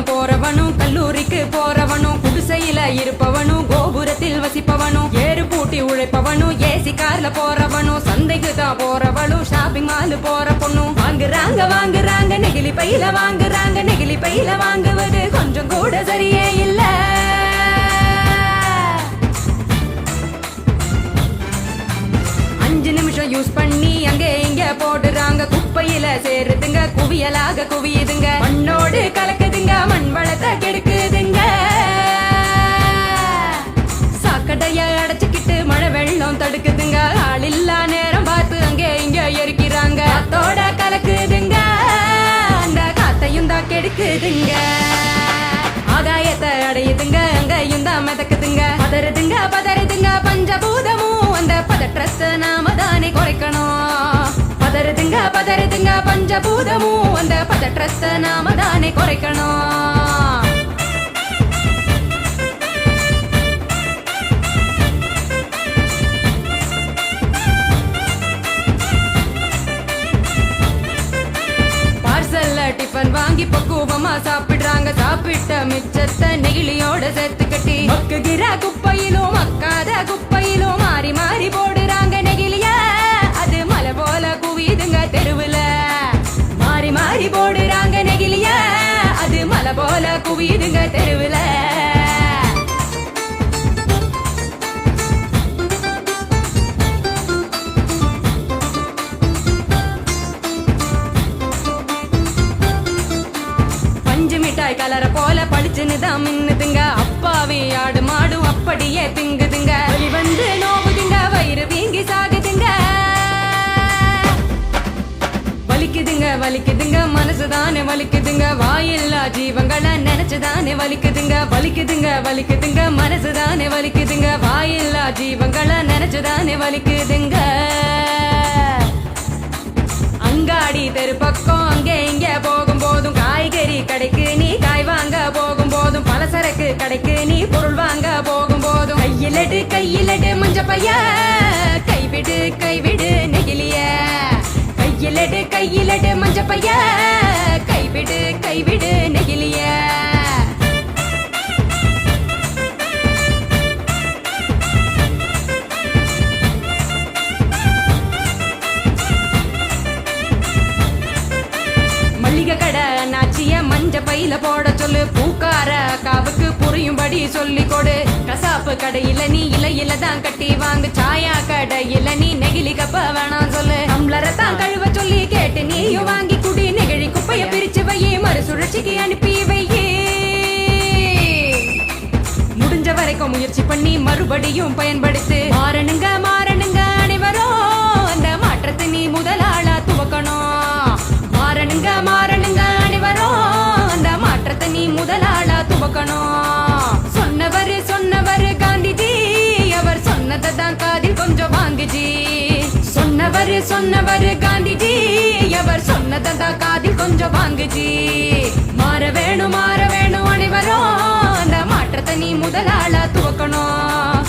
பள்ளிக்கூடம் போறவனும் கல்லூரிக்கு போறவனும் குடிசையில இருப்பவனும் கோபுரத்தில் வசிப்பவனும் ஏறு பூட்டி உழைப்பவனும் ஏசி கார்ல போறவனும் சந்தைக்கு தான் போறவளும் ஷாப்பிங் மால் போற பொண்ணும் வாங்குறாங்க நெகிழி பையில வாங்குறாங்க நெகிழி பையில வாங்குவது கொஞ்சம் கூட சரியே இல்ல. யூஸ் பண்ணி அங்கே இங்க போடுறாங்க குப்பையில சேருதுங்க குவியலாக குவியுதுங்க மண்ணோடு கலக்குதுங்க மண் வளத்தை கெடுக்குதுங்க. சாக்கடைய அடைச்சுக்கிட்டு மழை வெள்ளம் தடுக்குதுங்க ஆள் இல்லா நேரம் பார்த்து அங்கே இங்க எரிக்கிறாங்க காத்தோட கலக்குதுங்க அந்த காத்தையும் தான் கெடுக்குதுங்க. ஆகாயத்தை அடையுதுங்க அங்கேயும் தான் மிதக்குதுங்க பதறுதுங்க பஞ்சபூதமும் அந்த பதற்றத்தை நாம தானே குறைக்கணும். பதறுதுங்க பஞ்சபூதமும் அந்த பதற்றத்தை நாம தானே குறைக்கணும். டிஃபன் வாங்கி பக்குவமா சாப்பிடுறாங்க சாப்பிட்ட மிச்சத்தை நெகிழியோட சேர்த்து கட்டி மக்குகிற குப்பையிலும் மக்காத குப்பையிலும் மாறி மாறி போடுறாங்க நெகிழிய அது மலை போல குவியுதுங்க தெருவுல மாறி மாறி போடுறாங்க நெகிழிய அது மலை போல குவியுதுங்க தெருவுல. கலர போல பளிச்சுன்னு தான் மின்னுதுங்க அப்பாவே ஆடு மாடும் அப்படியே திங்குதுங்க வலி வந்து நோவுதுங்க வயிறு வீங்கி சாகுதுங்க வலிக்குதுங்க மனசுதானே வலிக்குதுங்க வாயில்லா ஜீவங்களை நினைச்சுதானே வலிக்குதுங்க மனசுதானே வலிக்குதுங்க வாயில்லா ஜீவங்களை நினைச்சுதானே வலிக்குதுங்க. அங்காடி தெரு பக்கம் அங்கே இங்க போகும் போதும் காய்கறி கடைக்கு நீ காய் வாங்க போகும் போதும் பலசரக்கு கடைக்கு நீ பொருள் வாங்க போகும் போதும் கையிலடு மஞ்ச பைய கைவிடு நெகிழிய கையிலடு மஞ்ச பைய கைவிடு நெகிழிய. கடை நாச்சிய மஞ்ச பையில போட சொல்லு பூக்கார காவுக்கு புரியும்படி சொல்லி கொடு கசாப்பு கடையில நீ இலையில தான் கட்டி வாங்கு சாயா கடையில நீ நெகிழி கப்ப வேணாம் சொல்லு டம்ளரை தான் கழுவ சொல்லி கேட்டு நீயும் வாங்கி குடி நெகிழி குப்பைய பிரிச்சு வையே மறுசுழற்சிக்கு அனுப்பி வையே. முடிஞ்ச வரைக்கும் முயற்சி பண்ணி மறுபடியும் பயன்படுத்து மாறணுங்க அனைவரும் அந்த மாற்றத்தை நீ முதலாளா துவக்கணும். மாறணுங்க அனைவரும் அந்த மாற்றத்தை நீ முதலாளா துவக்கணும். சொன்னவர் காந்திஜி அவர் சொன்னதை தான் காதில் கொஞ்சம் வாங்குஜி சொன்னவர் காந்திஜி அவர் சொன்னதை தான் காதில் கொஞ்சம் வாங்குஜி. மாற வேணும் அனைவரும் அந்த மாற்றத்தை நீ முதலாளா துவக்கணும்.